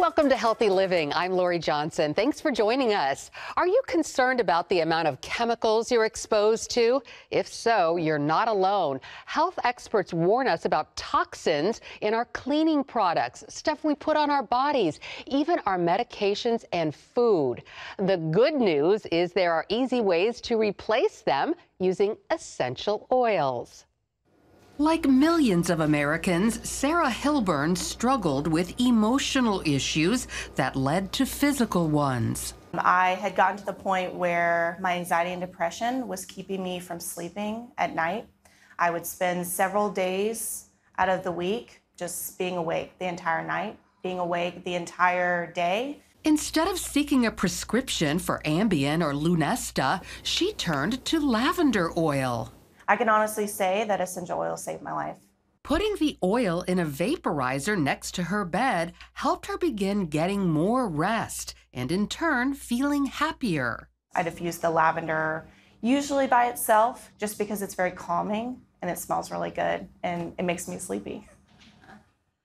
Welcome to Healthy Living. I'm Lori Johnson. Thanks for joining us. Are you concerned about the amount of chemicals you're exposed to? If so, you're not alone. Health experts warn us about toxins in our cleaning products, stuff we put on our bodies, even our medications and food. The good news is there are easy ways to replace them using essential oils. Like millions of Americans, Sarah Hilburn struggled with emotional issues that led to physical ones. I had gotten to the point where my anxiety and depression was keeping me from sleeping at night. I would spend several days out of the week just being awake the entire night, being awake the entire day. Instead of seeking a prescription for Ambien or Lunesta, she turned to lavender oil. I can honestly say that essential oil saved my life. Putting the oil in a vaporizer next to her bed helped her begin getting more rest and, in turn, feeling happier. I diffuse the lavender usually by itself just because it's very calming and it smells really good and it makes me sleepy.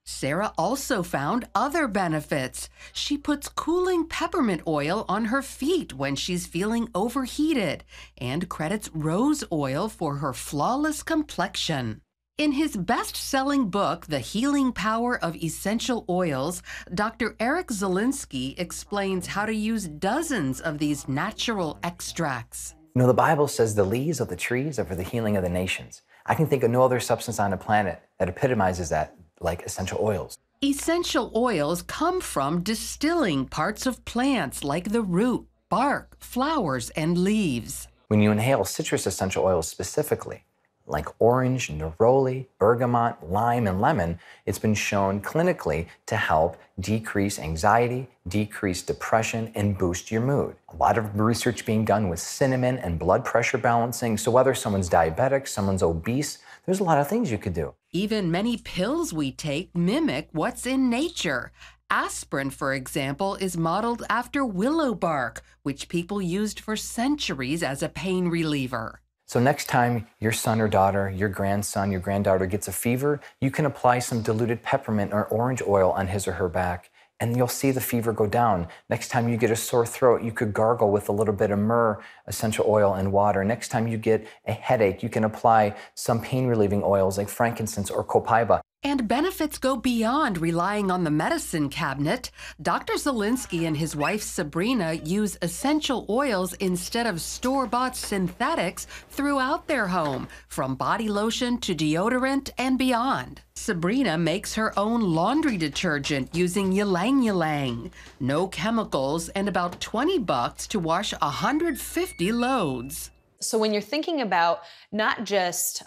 Sarah also found other benefits. She puts cooling peppermint oil on her feet when she's feeling overheated and credits rose oil for her flawless complexion. In his best-selling book, The Healing Power of Essential Oils, Dr. Eric Zielinski explains how to use dozens of these natural extracts. You know, the Bible says the leaves of the trees are for the healing of the nations. I can think of no other substance on the planet that epitomizes that like essential oils. Essential oils come from distilling parts of plants like the root, bark, flowers, and leaves. When you inhale citrus essential oils specifically, like orange, neroli, bergamot, lime, and lemon, it's been shown clinically to help decrease anxiety, decrease depression, and boost your mood. A lot of research being done with cinnamon and blood pressure balancing. So whether someone's diabetic, someone's obese, there's a lot of things you could do. Even many pills we take mimic what's in nature. Aspirin, for example, is modeled after willow bark, which people used for centuries as a pain reliever. So next time your son or daughter, your grandson, your granddaughter gets a fever, you can apply some diluted peppermint or orange oil on his or her back, and you'll see the fever go down. Next time you get a sore throat, you could gargle with a little bit of myrrh essential oil and water. Next time you get a headache, you can apply some pain-relieving oils like frankincense or copaiba. And benefits go beyond relying on the medicine cabinet. Dr. Zielinski and his wife Sabrina use essential oils instead of store-bought synthetics throughout their home, from body lotion to deodorant and beyond. Sabrina makes her own laundry detergent using ylang ylang. No chemicals and about $20 to wash 150 loads. So when you're thinking about not just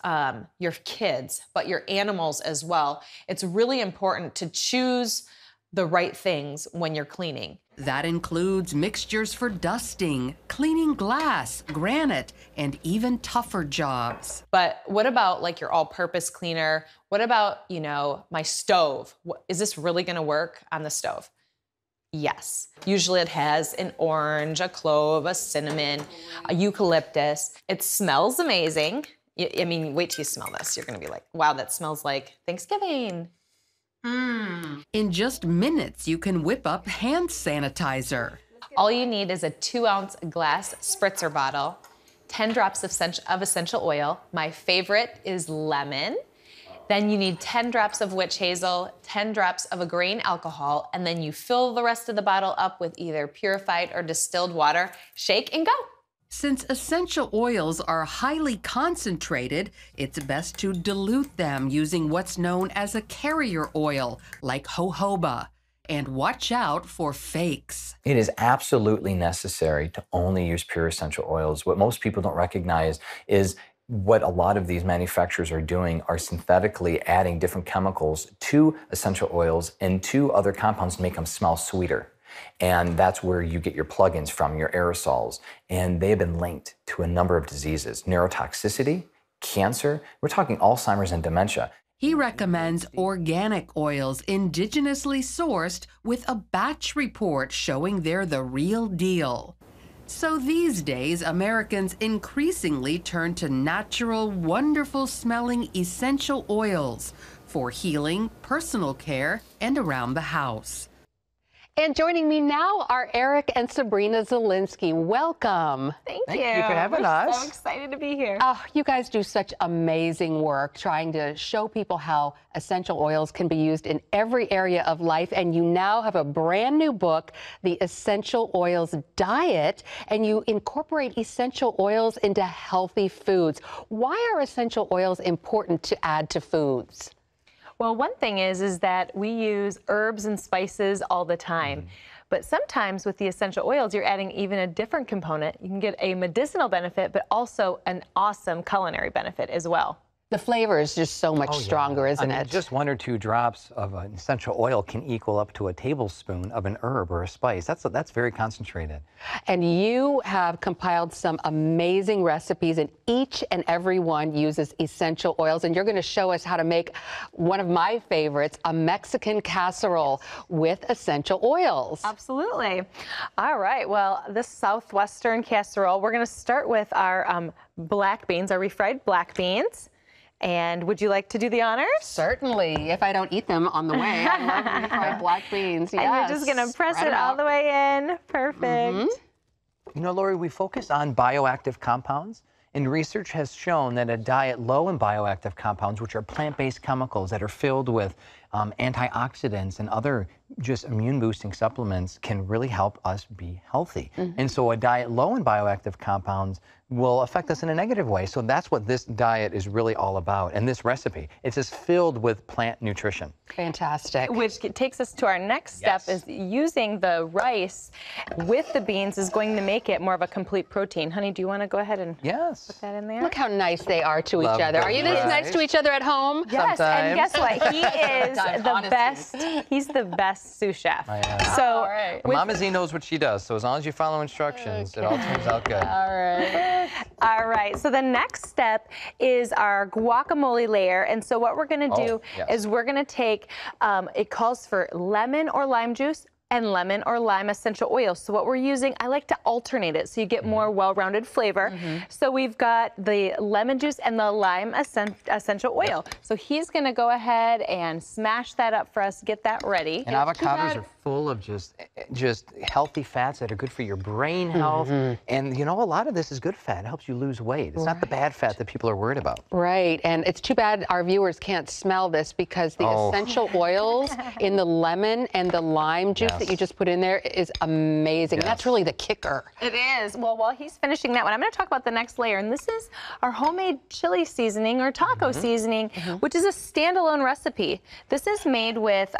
your kids, but your animals as well, it's really important to choose the right things when you're cleaning. That includes mixtures for dusting, cleaning glass, granite, and even tougher jobs. But what about like your all-purpose cleaner? What about, you know, my stove? Is this really gonna work on the stove? Yes. Usually it has an orange, a clove, a cinnamon, a eucalyptus. It smells amazing. I mean, wait till you smell this. You're gonna be like, wow, that smells like Thanksgiving. In just minutes, you can whip up hand sanitizer. All you need is a 2-ounce glass spritzer bottle, 10 drops of essential oil. My favorite is lemon. Then you need 10 drops of witch hazel, 10 drops of a grain alcohol, and then you fill the rest of the bottle up with either purified or distilled water. Shake and go. Since essential oils are highly concentrated, it's best to dilute them using what's known as a carrier oil, like jojoba. And watch out for fakes. It is absolutely necessary to only use pure essential oils. What most people don't recognize is what a lot of these manufacturers are doing are synthetically adding different chemicals to essential oils and to other compounds to make them smell sweeter. And that's where you get your plugins from, your aerosols. And they have been linked to a number of diseases, neurotoxicity, cancer. We're talking Alzheimer's and dementia. He recommends organic oils indigenously sourced with a batch report showing they're the real deal. So these days, Americans increasingly turn to natural, wonderful-smelling essential oils for healing, personal care, and around the house. And joining me now are Eric and Sabrina Zielinski. Welcome. Thank you. Thank you for having us. So excited to be here. Oh, you guys do such amazing work trying to show people how essential oils can be used in every area of life. And you now have a brand new book, The Essential Oils Diet, and you incorporate essential oils into healthy foods. Why are essential oils important to add to foods? Well, one thing is that we use herbs and spices all the time. But sometimes with the essential oils, you're adding even a different component. You can get a medicinal benefit, but also an awesome culinary benefit as well. The flavor is just so much stronger, isn't it? Just 1 or 2 drops of an essential oil can equal up to a tablespoon of an herb or a spice. That's very concentrated. And you have compiled some amazing recipes, and each and every one uses essential oils. And you're going to show us how to make one of my favorites, a Mexican casserole with essential oils. Absolutely. All right. Well, this Southwestern casserole, we're going to start with our black beans, our refried black beans. And would you like to do the honors? Certainly, if I don't eat them on the way. I love refried black beans. Yes. And you're just going to press it all the way in. Perfect. You know, Lori, we focus on bioactive compounds, and research has shown that a diet low in bioactive compounds, which are plant-based chemicals that are filled with antioxidants and other just immune-boosting supplements, can really help us be healthy. And so a diet low in bioactive compounds will affect us in a negative way. So that's what this diet is really all about. And this recipe, it's just filled with plant nutrition. Fantastic. Which takes us to our next step, is using the rice with the beans is going to make it more of a complete protein. Honey, do you want to go ahead and put that in there? Look how nice they are to each other. Are you this nice to each other at home? Yes, and guess what? He is the best. He's the best sous chef. So Mama Z knows what she does, so as long as you follow instructions, it all turns out good. All right, so the next step is our guacamole layer. And so what we're going to do is we're going to take, it calls for lemon or lime juice and lemon or lime essential oil. So what we're using, I like to alternate it so you get more well-rounded flavor. So we've got the lemon juice and the lime essential oil. So he's going to go ahead and smash that up for us, get that ready. And avocados are full of just healthy fats that are good for your brain health. And you know, a lot of this is good fat. It helps you lose weight. It's not the bad fat that people are worried about. Right, and it's too bad our viewers can't smell this, because the essential oils in the lemon and the lime juice that you just put in there is amazing. That's really the kicker. It is. Well, while he's finishing that one, I'm going to talk about the next layer, and this is our homemade chili seasoning or taco seasoning, which is a standalone recipe. This is made with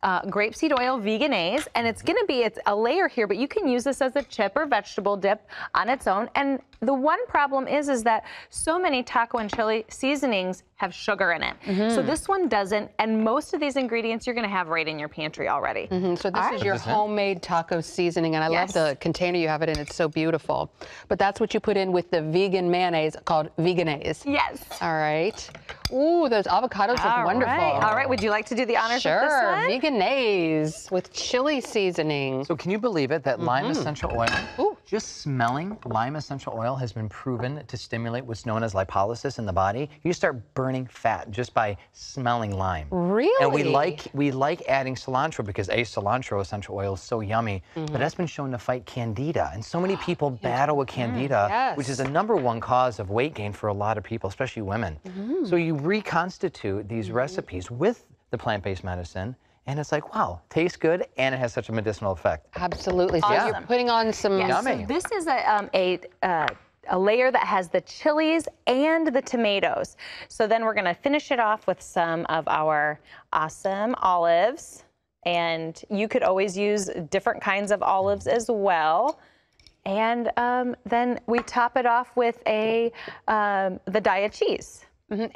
grapeseed oil, veganaise, and it's going to be a layer here, but you can use this as a chip or vegetable dip on its own. And the one problem is that so many taco and chili seasonings have sugar in it. So this one doesn't, and most of these ingredients you're going to have right in your pantry already. So this is your homemade taco seasoning, and I love the container you have it in. It's so beautiful. But that's what you put in with the vegan mayonnaise called veganaise. Yes. All right. Ooh, those avocados look wonderful. All right. Would you like to do the honors with this one? Veganaise with chili seasoning. So can you believe it that lime essential oil, just smelling lime essential oil has been proven to stimulate what's known as lipolysis in the body. You start burning fat just by smelling lime. Really? And we like adding cilantro because cilantro essential oil is so yummy, but that's been shown to fight candida. And so many people battle with candida, which is the #1 cause of weight gain for a lot of people, especially women. So you reconstitute these recipes with the plant-based medicine, and it's like, wow, tastes good, and it has such a medicinal effect. Absolutely. So you're putting on some yummy. So this is a layer that has the chilies and the tomatoes. So then we're going to finish it off with some of our awesome olives. And you could always use different kinds of olives as well. And then we top it off with the diet cheese.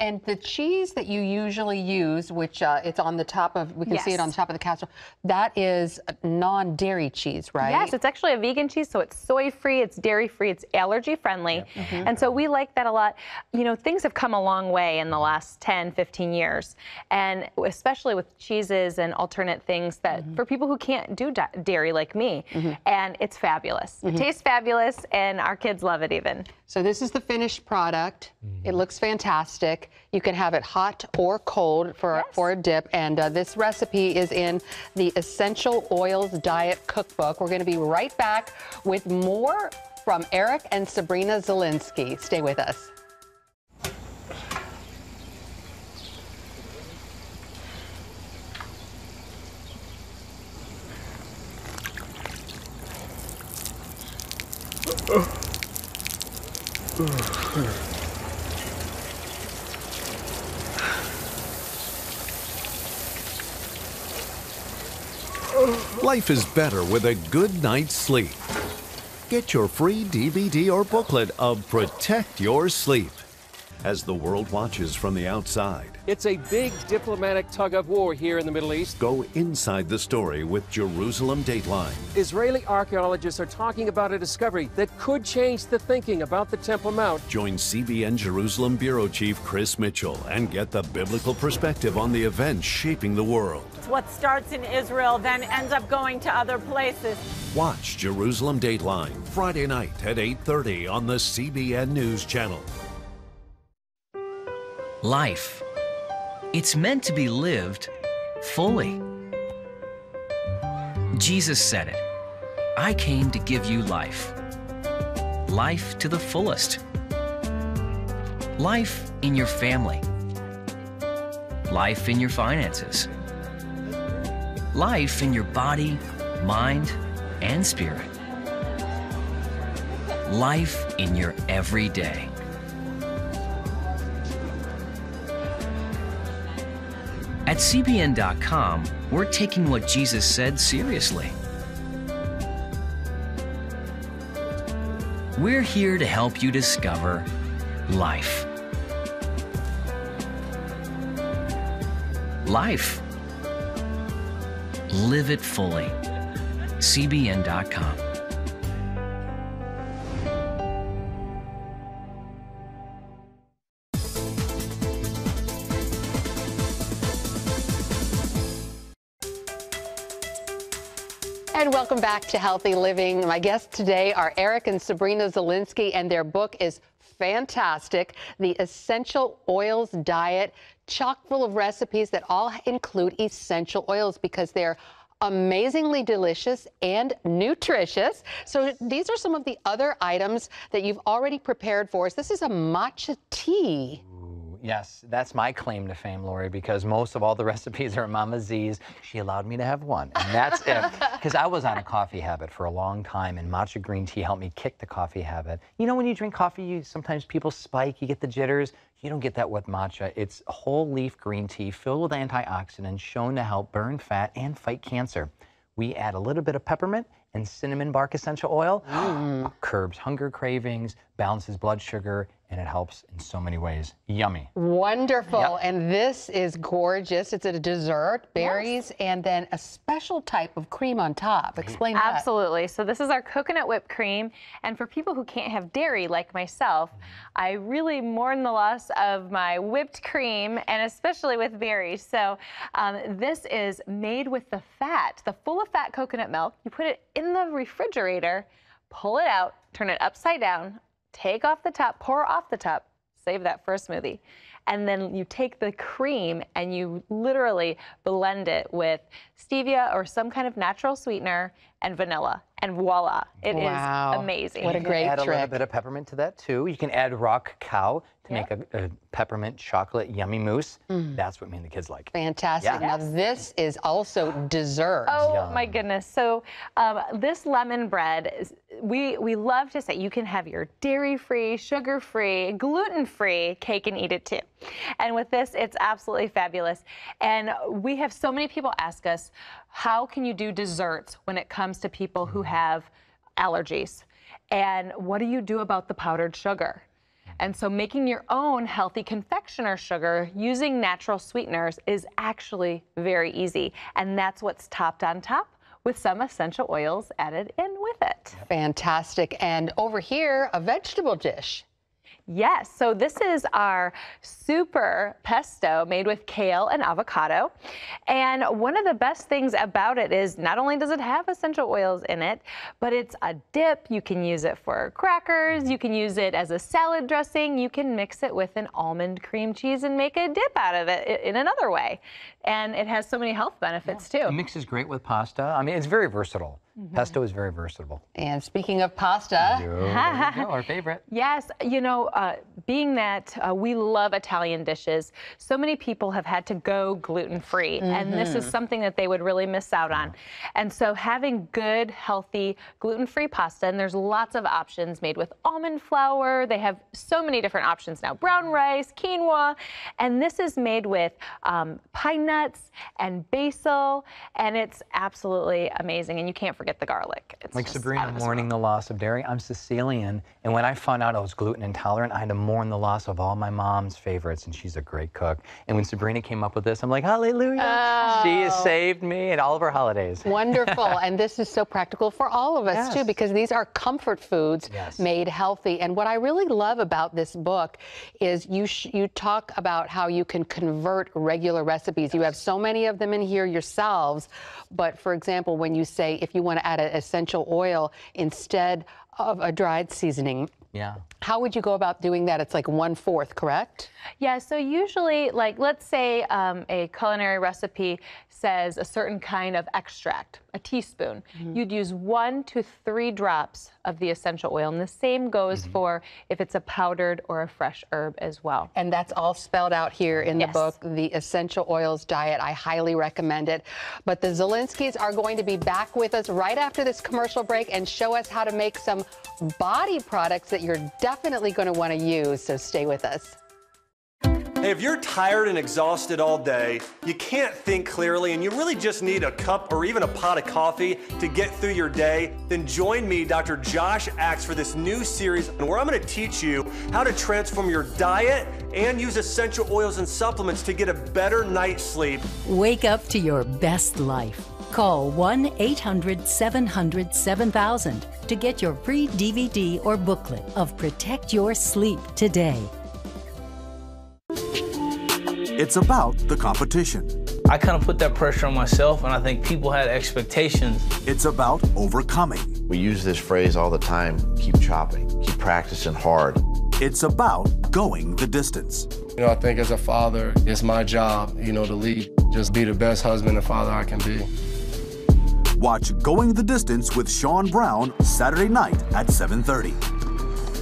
And the cheese that you usually use, which it's on the top of, we can see it on the top of the casserole, that is non-dairy cheese, right? Yes, it's actually a vegan cheese, so it's soy-free, it's dairy-free, it's allergy-friendly. And so we like that a lot. You know, things have come a long way in the last 10, 15 years, and especially with cheeses and alternate things that for people who can't do dairy like me, and it's fabulous. It tastes fabulous, and our kids love it even. So this is the finished product. It looks fantastic. You can have it hot or cold for a dip. And this recipe is in the Essential Oils Diet Cookbook. We're going to be right back with more from Eric and Sabrina Zielinski. Stay with us. Life is better with a good night's sleep. Get your free DVD or booklet of Protect Your Sleep as the world watches from the outside. It's a big diplomatic tug-of-war here in the Middle East. Go inside the story with Jerusalem Dateline. Israeli archaeologists are talking about a discovery that could change the thinking about the Temple Mount. Join CBN Jerusalem Bureau Chief Chris Mitchell and get the biblical perspective on the events shaping the world. What starts in Israel then ends up going to other places. Watch Jerusalem Dateline Friday night at 8:30 on the CBN News Channel. Life. It's meant to be lived fully. Jesus said it. I came to give you life. Life to the fullest. Life in your family. Life in your finances. Life in your body, mind, and spirit. Life in your everyday. At CBN.com, we're taking what Jesus said seriously. We're here to help you discover life. Life. Live it fully. CBN.com. And welcome back to Healthy Living. My guests today are Eric and Sabrina Zielinski, and their book is fantastic, The Essential Oils Diet, chock full of recipes that all include essential oils because they're amazingly delicious and nutritious. So these are some of the other items that you've already prepared for us. This is a matcha tea. Yes, that's my claim to fame, Lori, because most of all the recipes are Mama Z's. She allowed me to have one, and that's it. Because I was on a coffee habit for a long time, and matcha green tea helped me kick the coffee habit. You know, when you drink coffee, sometimes people spike, you get the jitters. You don't get that with matcha. It's whole leaf green tea filled with antioxidants shown to help burn fat and fight cancer. We add a little bit of peppermint and cinnamon bark essential oil. Curbs hunger cravings, balances blood sugar, and it helps in so many ways. Yummy. Wonderful. Yep. And this is gorgeous. It's a dessert, berries, and then a special type of cream on top. Explain that. Absolutely. So this is our coconut whipped cream. And for people who can't have dairy like myself, I really mourn the loss of my whipped cream, and especially with berries. So this is made with the fat, the full of fat coconut milk. You put it in the refrigerator, pull it out, turn it upside down, take off the top, pour off the top, save that for a smoothie. And then you take the cream and you literally blend it with stevia or some kind of natural sweetener and vanilla. And voila, it is amazing. What a great add trick. a little bit of peppermint to that too. You can add raw cacao to make a peppermint chocolate yummy mousse. That's what me and the kids like. Fantastic. Yeah. Now this is also dessert. Oh my goodness. So this lemon bread, we love to say you can have your dairy-free, sugar-free, gluten-free cake and eat it too. And with this, it's absolutely fabulous. And we have so many people ask us, how can you do desserts when it comes to people who have allergies? And what do you do about the powdered sugar? And so making your own healthy confectioner sugar using natural sweeteners is actually very easy. And that's what's topped on top with some essential oils added in with it. Fantastic. And over here, a vegetable dish. Yes, so this is our super pesto made with kale and avocado. And one of the best things about it is not only does it have essential oils in it, but it's a dip. You can use it for crackers. You can use it as a salad dressing. You can mix it with an almond cream cheese and make a dip out of it in another way. And it has so many health benefits too. It mixes great with pasta. I mean, it's very versatile. Pesto is very versatile. And speaking of pasta, There you go, our favorite. Yes, you know, being that we love Italian dishes, so many people have had to go gluten-free, and this is something that they would really miss out on. And so having good, healthy, gluten-free pasta, and there's lots of options made with almond flour. They have so many different options now, brown rice, quinoa, and this is made with pine nuts and basil, and it's absolutely amazing, and you can't forget the garlic. It's like just Sabrina out of this mourning the loss of dairy. I'm Sicilian, and when I found out I was gluten intolerant, I had to mourn the loss of all my mom's favorites, and she's a great cook. And when Sabrina came up with this, I'm like, hallelujah! She has saved me at all of our holidays. Wonderful. And this is so practical for all of us too, because these are comfort foods made healthy. And what I really love about this book is you talk about how you can convert regular recipes. You have so many of them in here yourselves, but for example, when you say if you want to add an essential oil instead of a dried seasoning, how would you go about doing that? It's like 1/4, correct? Yeah, so usually, like, let's say a culinary recipe says a certain kind of extract, a teaspoon. You'd use 1 to 3 drops of the essential oil, and the same goes for if it's a powdered or a fresh herb as well. And that's all spelled out here in the book, The Essential Oils Diet. I highly recommend it. But the Zielinskis are going to be back with us right after this commercial break and show us how to make some body products that you're definitely going to want to use, so stay with us. Hey, if you're tired and exhausted all day, you can't think clearly, and you really just need a cup or even a pot of coffee to get through your day, then join me, Dr. Josh Axe, for this new series where I'm going to teach you how to transform your diet and use essential oils and supplements to get a better night's sleep. Wake up to your best life. Call 1-800-700-7000 to get your free DVD or booklet of Protect Your Sleep today. It's about the competition. I kind of put that pressure on myself, and I think people had expectations. It's about overcoming. We use this phrase all the time, keep chopping, keep practicing hard. It's about going the distance. You know, I think as a father, it's my job, you know, to lead. Just be the best husband and father I can be. Watch Going the Distance with Sean Brown Saturday night at 7:30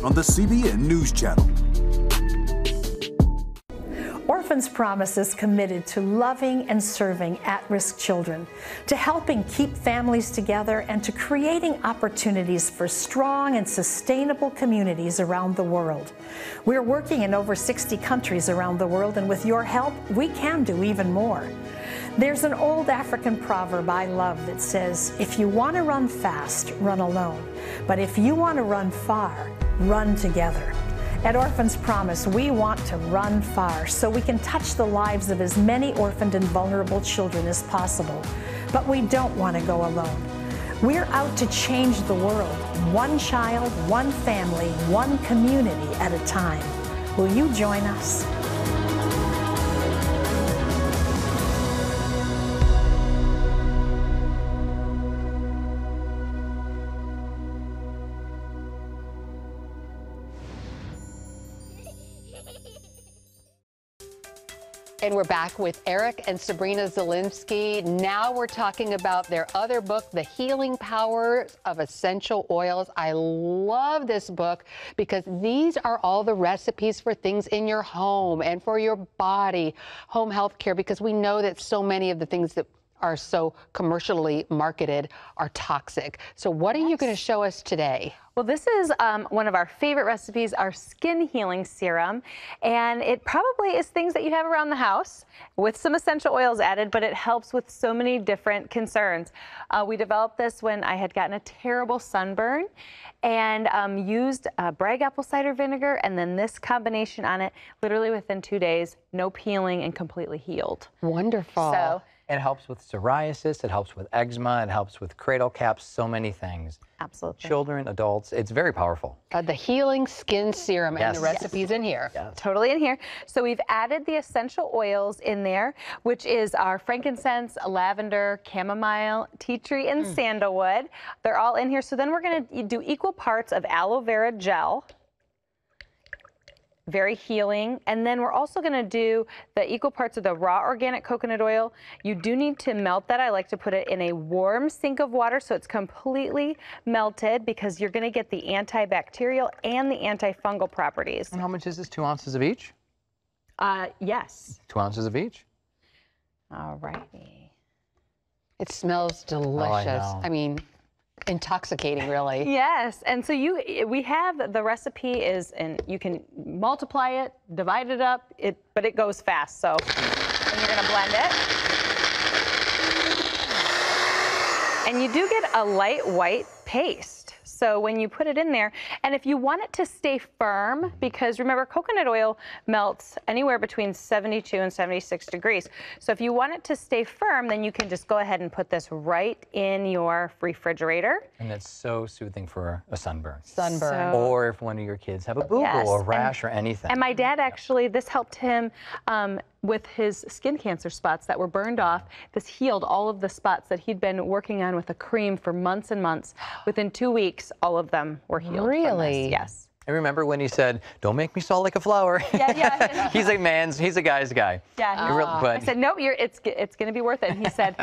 on the CBN News Channel. Orphans Promise is committed to loving and serving at-risk children, to helping keep families together, and to creating opportunities for strong and sustainable communities around the world. We're working in over 60 countries around the world, and with your help, we can do even more. There's an old African proverb I love that says, if you want to run fast, run alone. But if you want to run far, run together. At Orphans Promise, we want to run far so we can touch the lives of as many orphaned and vulnerable children as possible. But we don't want to go alone. We're out to change the world, one child, one family, one community at a time. Will you join us? And we're back with Eric and Sabrina Zielinski. Now we're talking about their other book, The Healing Power of Essential Oils. I love this book because these are all the recipes for things in your home and for your body, home health care, because we know that so many of the things that are so commercially marketed are toxic. So what are you going to show us today? Well, this is one of our favorite recipes, our skin healing serum, and it probably is things that you have around the house with some essential oils added, but it helps with so many different concerns. We developed this when I had gotten a terrible sunburn and used Bragg apple cider vinegar and then this combination on it. Literally within 2 days, no peeling and completely healed. Wonderful. So It helps with psoriasis, it helps with eczema, it helps with cradle caps, so many things. Absolutely. Children, adults, it's very powerful. The Healing Skin Serum and the Yes. recipes in here. Totally in here. So we've added the essential oils in there, which is our frankincense, lavender, chamomile, tea tree, and sandalwood. They're all in here. So then we're going to do equal parts of aloe vera gel. Very healing. And then we're also going to do the equal parts of the raw organic coconut oil. You do need to melt that. I like to put it in a warm sink of water so it's completely melted, because you're going to get the antibacterial and the antifungal properties. And how much is this? 2 ounces of each? Yes. 2 ounces of each? All righty. It smells delicious. know. I mean, intoxicating, really. Yes, and so we have the recipe is, and you can multiply it, divide it up, but it goes fast. So then you're gonna blend it, and you do get a light white paste. So when you put it in there, and if you want it to stay firm, because remember, coconut oil melts anywhere between 72 and 76 degrees. So if you want it to stay firm, then you can just go ahead and put this right in your refrigerator. And it's so soothing for a sunburn. Or if one of your kids have a boo-boo or rash or anything. And my dad actually, this helped him with his skin cancer spots that were burned off. This healed all of the spots that he'd been working on with a cream for months and months. Within 2 weeks, all of them were healed. Really? Yes. I remember when he said, "Don't make me salt like a flower." Yeah. He's a guy's guy. Yeah. But I said, "Nope, it's going to be worth it." And he said,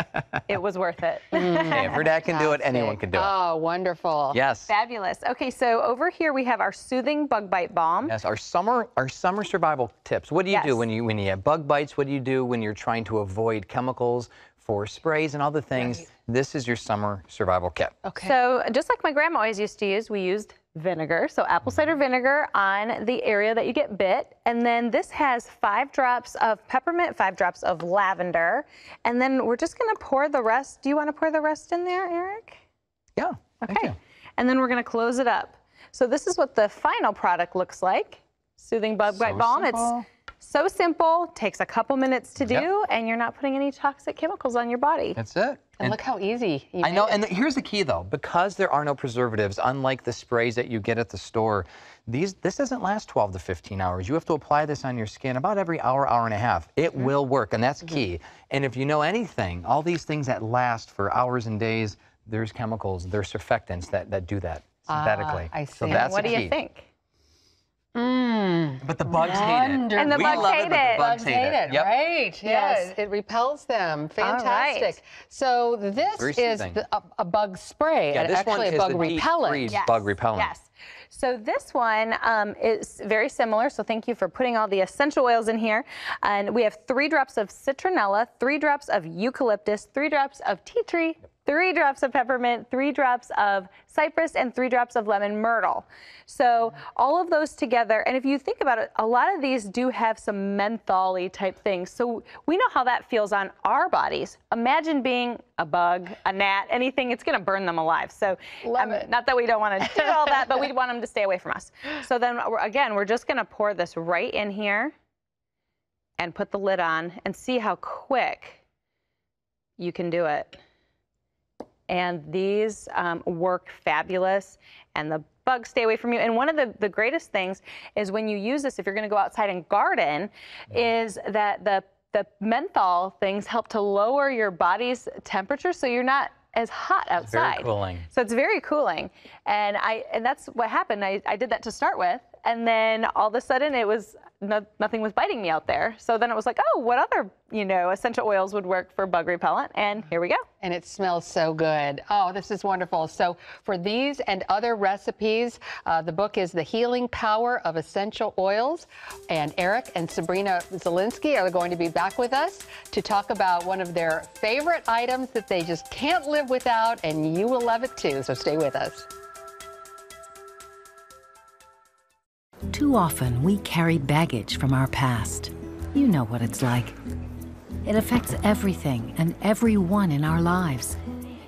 "It was worth it." Hey, if her dad can do it, anyone can do it. Oh, wonderful. Yes. Fabulous. Okay, so over here we have our soothing bug bite balm. Yes, our summer survival tips. What do you do when you have bug bites? What do you do when you're trying to avoid chemicals for sprays and other things? Right. This is your summer survival kit. Okay. So just like my grandma always used to use, we used vinegar, so apple cider vinegar on the area that you get bit. And then this has 5 drops of peppermint, 5 drops of lavender. And then we're just gonna pour the rest. Do you wanna pour the rest in there, Eric? Yeah, okay. And then we're gonna close it up. So this is what the final product looks like. Soothing Bug Bite Balm. Simple. It's so simple, takes a couple minutes to do, and you're not putting any toxic chemicals on your body. That's it. And look how easy you I know, made it. and here's the key though, because there are no preservatives, unlike the sprays that you get at the store, this doesn't last 12 to 15 hours. You have to apply this on your skin about every hour, hour and a half. It will work, and that's key. And if you know anything, all these things that last for hours and days, there's chemicals, there's surfactants that do that synthetically. I see. So that's what the do key. you think? But the bugs hate it. And the We bugs love hate it, but the it. bugs hate it. Yep. Right. Yes. It repels them. Fantastic. right. So this Very is soothing. a bug spray, Yeah, and this actually one a is bug the repellent. deep-freeze bug repellent. Yes. So this one is very similar. So thank you for putting all the essential oils in here. And we have 3 drops of citronella, 3 drops of eucalyptus, 3 drops of tea tree, 3 drops of peppermint, 3 drops of cypress, and 3 drops of lemon myrtle. So all of those together, and if you think about it, a lot of these do have some menthol-y type things. So we know how that feels on our bodies. Imagine being a bug, a gnat, anything, it's gonna burn them alive. So not that we don't wanna do all that, but we want them to stay away from us. So then again, we're just gonna pour this right in here and put the lid on and see how quick you can do it. And these work fabulous, and the bugs stay away from you. And one of the greatest things is when you use this, if you're gonna go outside and garden, is that the menthol things help to lower your body's temperature so you're not as hot outside. Very cooling. So it's very cooling. And that's what happened. I did that to start with, and then all of a sudden it was nothing was biting me out there. So then it was like, oh, what other essential oils would work for bug repellent? And here we go. And it smells so good. Oh, this is wonderful. So for these and other recipes, the book is The Healing Power of Essential Oils. And Eric and Sabrina Zielinski are going to be back with us to talk about one of their favorite items that they just can't live without, and you will love it too. So stay with us. Too often, we carry baggage from our past. You know what it's like. It affects everything and everyone in our lives.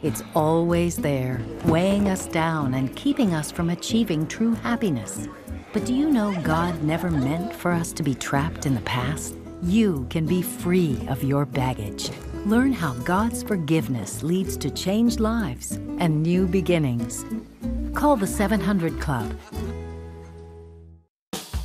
It's always there, weighing us down and keeping us from achieving true happiness. But do you know God never meant for us to be trapped in the past? You can be free of your baggage. Learn how God's forgiveness leads to changed lives and new beginnings. Call the 700 Club.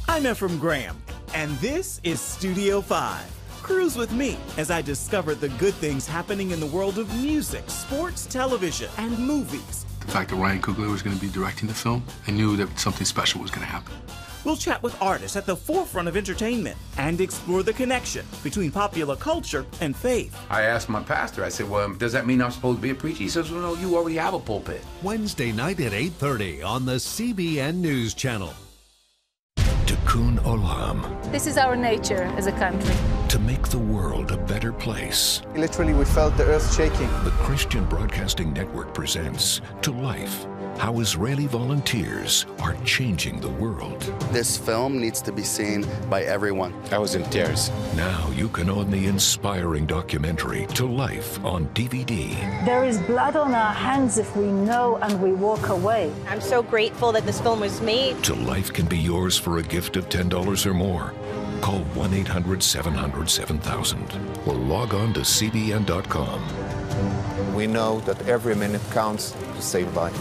I'm Ephraim Graham, and this is Studio 5. Cruise with me as I discover the good things happening in the world of music, sports, television, and movies. The fact that Ryan Coogler was going to be directing the film, I knew that something special was going to happen. We'll chat with artists at the forefront of entertainment and explore the connection between popular culture and faith. I asked my pastor, I said, well, does that mean I'm supposed to be a preacher? He says, well, no, you already have a pulpit. Wednesday night at 8:30 on the CBN News Channel. Tikkun Olam. This is our nature as a country. To make the world a better place. Literally, we felt the earth shaking. The Christian Broadcasting Network presents To Life, how Israeli volunteers are changing the world. This film needs to be seen by everyone. I was in tears. Now you can own the inspiring documentary To Life on DVD. There is blood on our hands if we know and we walk away. I'm so grateful that this film was made. To Life can be yours for a gift of $10 or more. Call 1-800-700-7000 or log on to CBN.com. We know that every minute counts to save life.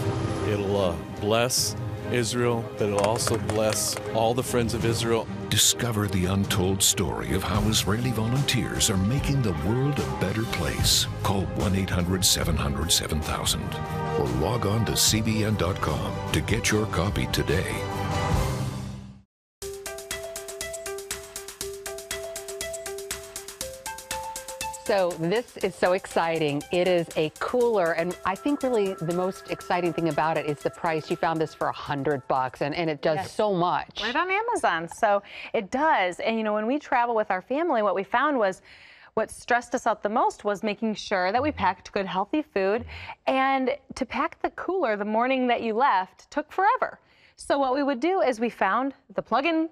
It'll bless Israel, but it'll also bless all the friends of Israel. Discover the untold story of how Israeli volunteers are making the world a better place. Call 1-800-700-7000 or log on to CBN.com to get your copy today. So this is so exciting. It is a cooler, and I think really the most exciting thing about it is the price. You found this for $100, and it does so much. Right on Amazon. So it does. And you know, when we travel with our family, what we found was what stressed us out the most was making sure that we packed good, healthy food. And to pack the cooler the morning that you left took forever. So what we would do is we found the plug-in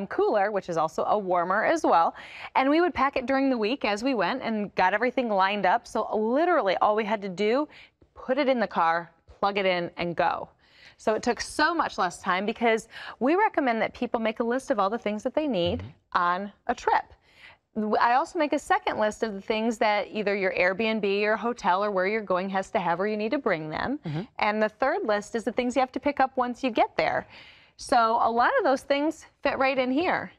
cooler, which is also a warmer as well. And we would pack it during the week as we went and got everything lined up. So literally all we had to do, put it in the car, plug it in, and go. So it took so much less time because we recommend that people make a list of all the things that they need on a trip. I also make a second list of the things that either your Airbnb or hotel or where you're going has to have or you need to bring them. And the third list is the things you have to pick up once you get there. So a lot of those things fit right in here.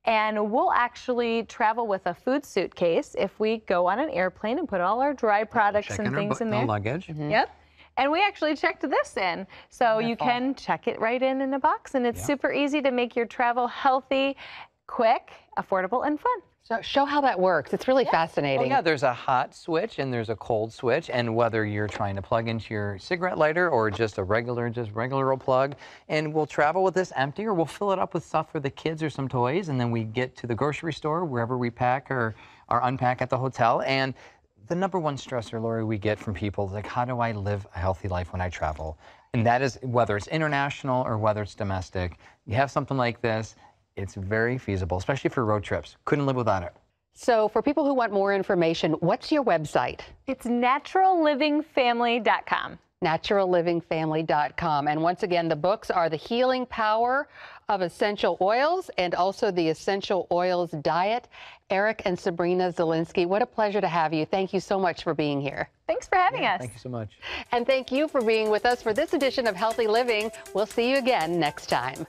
And we'll actually travel with a food suitcase if we go on an airplane and put all our dry products and things in there. Luggage. Yep. And we actually checked this in. So you can check it right in a box, and it's super easy to make your travel healthy, quick, affordable, and fun. So show how that works. It's really fascinating. Oh, yeah, there's a hot switch and there's a cold switch, and whether you're trying to plug into your cigarette lighter or just a regular old plug, and we'll travel with this empty, or we'll fill it up with stuff for the kids or some toys, and then we get to the grocery store, wherever we pack or unpack at the hotel. And the number one stressor, Lori, we get from people is like, how do I live a healthy life when I travel? And that is whether it's international or whether it's domestic. You have something like this, it's very feasible, especially for road trips. Couldn't live without it. So for people who want more information, what's your website? It's naturallivingfamily.com. naturallivingfamily.com. And once again, the books are The Healing Power of Essential Oils and also The Essential Oils Diet. Eric and Sabrina Zielinski, what a pleasure to have you. Thank you so much for being here. Thanks for having us. Thank you so much. And thank you for being with us for this edition of Healthy Living. We'll see you again next time.